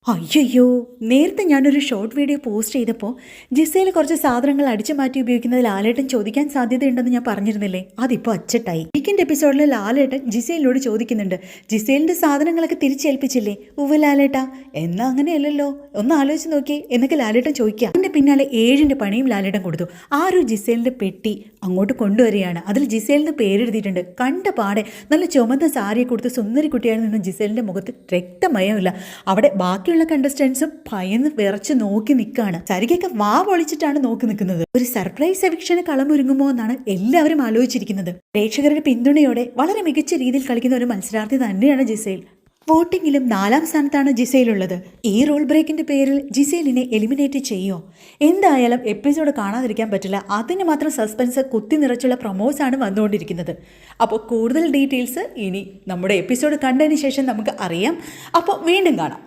അയ്യോ, നേരത്തെ ഞാനൊരു ഷോർട്ട് വീഡിയോ പോസ്റ്റ് ചെയ്തപ്പോൾ ജിസയിൽ കുറച്ച് സാധനങ്ങൾ അടിച്ചു മാറ്റി ഉപയോഗിക്കുന്നത് ലാലേട്ടൻ ചോദിക്കാൻ സാധ്യതയുണ്ടെന്ന് ഞാൻ പറഞ്ഞിരുന്നില്ലേ? അതിപ്പോൾ അച്ചട്ടായി. വീക്കെൻഡ് എപ്പിസോഡിൽ ലാലേട്ടൻ ജിസയിലിനോട് ചോദിക്കുന്നുണ്ട്, ജിസയിലിന്റെ സാധനങ്ങളൊക്കെ തിരിച്ചേൽപ്പിച്ചില്ലേ? ഉവ്വ് ലാലേട്ടാ. എന്നാ അങ്ങനെയല്ലല്ലോ, ഒന്ന് ആലോചിച്ച് നോക്കിയേ എന്നൊക്കെ ലാലേട്ടൻ ചോദിക്കുക. അതിന്റെ പിന്നാലെ 7ന്റെ പണിയും ലാലേട്ടൻ കൊടുത്തു. ആരും ജിസയിലിന്റെ പെട്ടി അങ്ങോട്ട് കൊണ്ടുവരികയാണ്. അതിൽ ജിസയിലിന് പേരെഴുതിയിട്ടുണ്ട്. കണ്ട പാടെ നല്ല ചുമന്ന സാരിയെ കൊടുത്ത് സുന്ദരി കുട്ടിയായി നിന്ന് ജിസയിലിന്റെ മുഖത്ത് രക്തമയമില്ല. അവിടെ ബാക്കിയുള്ള കണ്ടസ്റ്റൻസും ഭയന്ന് വിറച്ച് നോക്കി നിൽക്കുകയാണ്. സരികയൊക്കെ വാ പൊളിച്ചിട്ടാണ് നോക്കി നിൽക്കുന്നത്. ഒരു സർപ്രൈസ് എവിക്ഷന് കളമൊരുങ്ങുമോ എന്നാണ് എല്ലാവരും ആലോചിച്ചിരിക്കുന്നത്. പ്രേക്ഷകരുടെ പിന്തുണയോടെ വളരെ മികച്ച രീതിയിൽ കളിക്കുന്ന ഒരു മത്സരാർത്ഥി തന്നെയാണ് ജിസയിൽ. വോട്ടിങ്ങിലും 4ാം സ്ഥാനത്താണ് ജിസയിലുള്ളത്. ഈ റൂൾ ബ്രേക്കിന്റെ പേരിൽ ജിസയിലിനെ എലിമിനേറ്റ് ചെയ്യോ? എന്തായാലും എപ്പിസോഡ് കാണാതിരിക്കാൻ പറ്റില്ല. അതിന് മാത്രം സസ്പെൻസ് കുത്തി നിറച്ചുള്ള പ്രൊമോസ് ആണ് വന്നുകൊണ്ടിരിക്കുന്നത്. അപ്പോൾ കൂടുതൽ ഡീറ്റെയിൽസ് ഇനി നമ്മുടെ എപ്പിസോഡ് കണ്ടതിന് ശേഷം നമുക്ക് അറിയാം. അപ്പോൾ വീണ്ടും കാണാം.